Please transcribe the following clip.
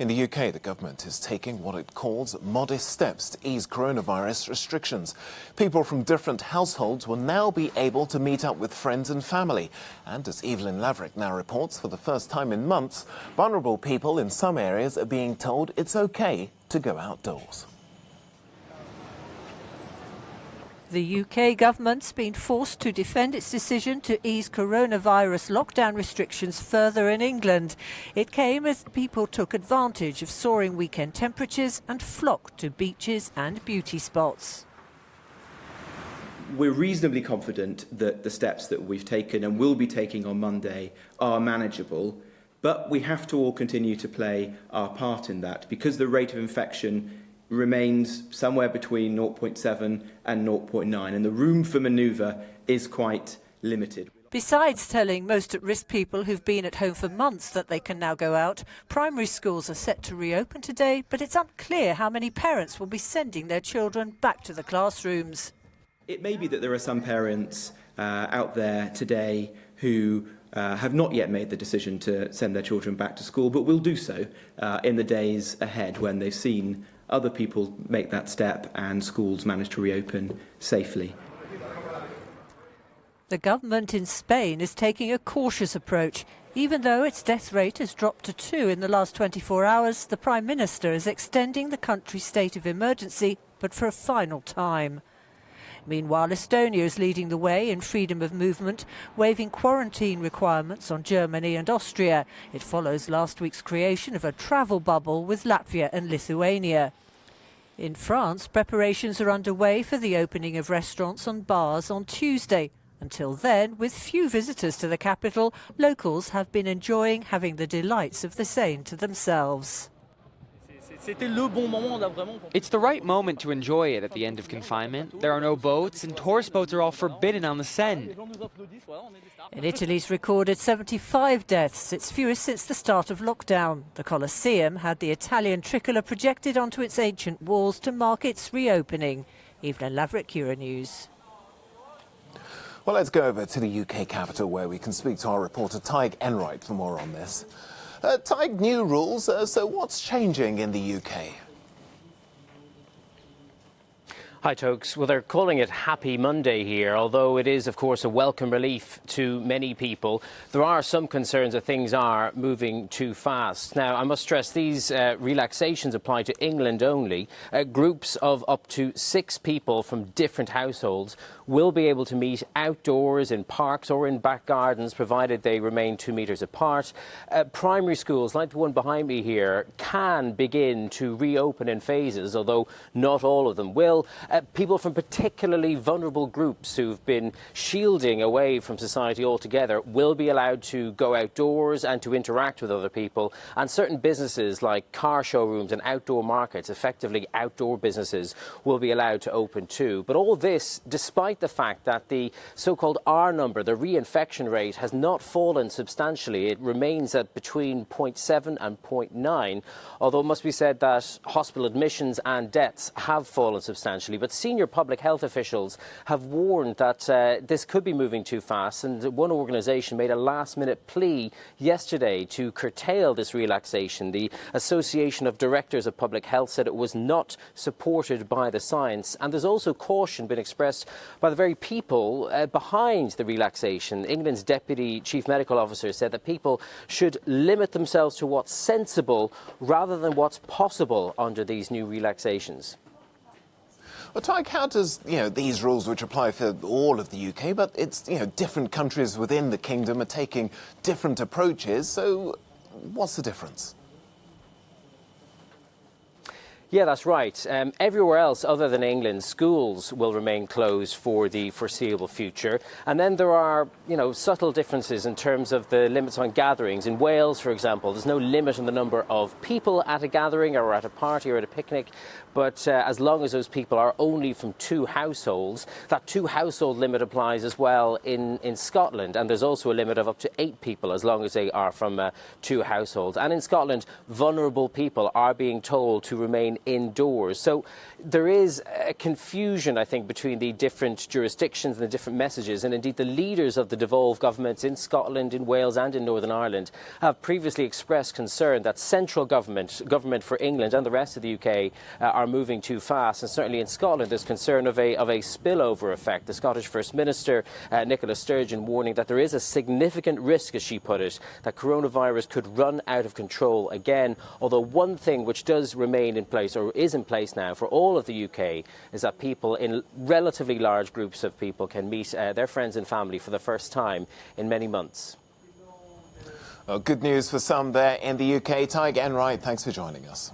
In the UK, the government is taking what it calls modest steps to ease coronavirus restrictions. People from different households will now be able to meet up with friends and family. And as Evelyn Laverick now reports, for the first time in months, vulnerable people in some areas are being told it's okay to go outdoors. The UK government's been forced to defend its decision to ease coronavirus lockdown restrictions further in England. It came as people took advantage of soaring weekend temperatures and flocked to beaches and beauty spots. We're reasonably confident that the steps that we've taken and will be taking on Monday are manageable, but we have to all continue to play our part in that because the rate of infection remains somewhere between 0.7 and 0.9, and the room for manoeuvre is quite limited. Besides telling most at-risk people who've been at home for months that they can now go out, primary schools are set to reopen today, but it's unclear how many parents will be sending their children back to the classrooms. It may be that there are some parents out there today who have not yet made the decision to send their children back to school, but will do so in the days ahead when they've seen other people make that step and schools manage to reopen safely. The government in Spain is taking a cautious approach. Even though its death rate has dropped to 2 in the last 24 hours, the Prime Minister is extending the country's state of emergency, but for a final time. Meanwhile, Estonia is leading the way in freedom of movement, waiving quarantine requirements on Germany and Austria. It follows last week's creation of a travel bubble with Latvia and Lithuania. In France, preparations are underway for the opening of restaurants and bars on Tuesday. Until then, with few visitors to the capital, locals have been enjoying having the delights of the Seine to themselves. It's the right moment to enjoy it at the end of confinement. There are no boats, and tourist boats are all forbidden on the Seine. In Italy's recorded 75 deaths, its fewest since the start of lockdown. The Colosseum had the Italian tricolour projected onto its ancient walls to mark its reopening. Evelyn Laverick, Euronews. Well, let's go over to the UK capital where we can speak to our reporter Tig Enright for more on this. Tig, new rules, so what's changing in the UK? Hi, Tokes. Well, they're calling it Happy Monday here, although it is, of course, a welcome relief to many people. There are some concerns that things are moving too fast. Now, I must stress these relaxations apply to England only. Groups of up to 6 people from different households will be able to meet outdoors in parks or in back gardens, provided they remain 2 metres apart. Primary schools, like the one behind me here, can begin to reopen in phases, although not all of them will. People from particularly vulnerable groups who've been shielding away from society altogether will be allowed to go outdoors and to interact with other people. And certain businesses like car showrooms and outdoor markets, effectively outdoor businesses, will be allowed to open too. But all this despite the fact that the so-called R number, the reinfection rate, has not fallen substantially. It remains at between 0.7 and 0.9, although it must be said that hospital admissions and deaths have fallen substantially. But senior public health officials have warned that this could be moving too fast, and one organisation made a last-minute plea yesterday to curtail this relaxation. The Association of Directors of Public Health said it was not supported by the science, and there's also caution been expressed by the very people behind the relaxation. England's Deputy Chief Medical Officer said that people should limit themselves to what's sensible rather than what's possible under these new relaxations. Well, Tig, how does, these rules which apply for all of the UK, but it's, different countries within the kingdom are taking different approaches, so what's the difference? Yeah, that's right. Everywhere else other than England, schools will remain closed for the foreseeable future. And then there are, subtle differences in terms of the limits on gatherings. In Wales, for example, there's no limit on the number of people at a gathering or at a party or at a picnic. But as long as those people are only from 2 households, that 2-household limit applies as well in Scotland. And there's also a limit of up to 8 people as long as they are from 2 households. And in Scotland, vulnerable people are being told to remain indoors. So there is a confusion, I think, between the different jurisdictions and the different messages, and indeed the leaders of the devolved governments in Scotland, in Wales and in Northern Ireland have previously expressed concern that central government for England and the rest of the UK are moving too fast, and certainly in Scotland there's concern of a spillover effect. The Scottish First Minister, Nicola Sturgeon, warning that there is a significant risk, as she put it, that coronavirus could run out of control again. Although one thing which does remain in place, or is in place now for all of the UK, is that people in relatively large groups of people can meet their friends and family for the first time in many months. Well, good news for some there in the UK. Tig Enright, thanks for joining us.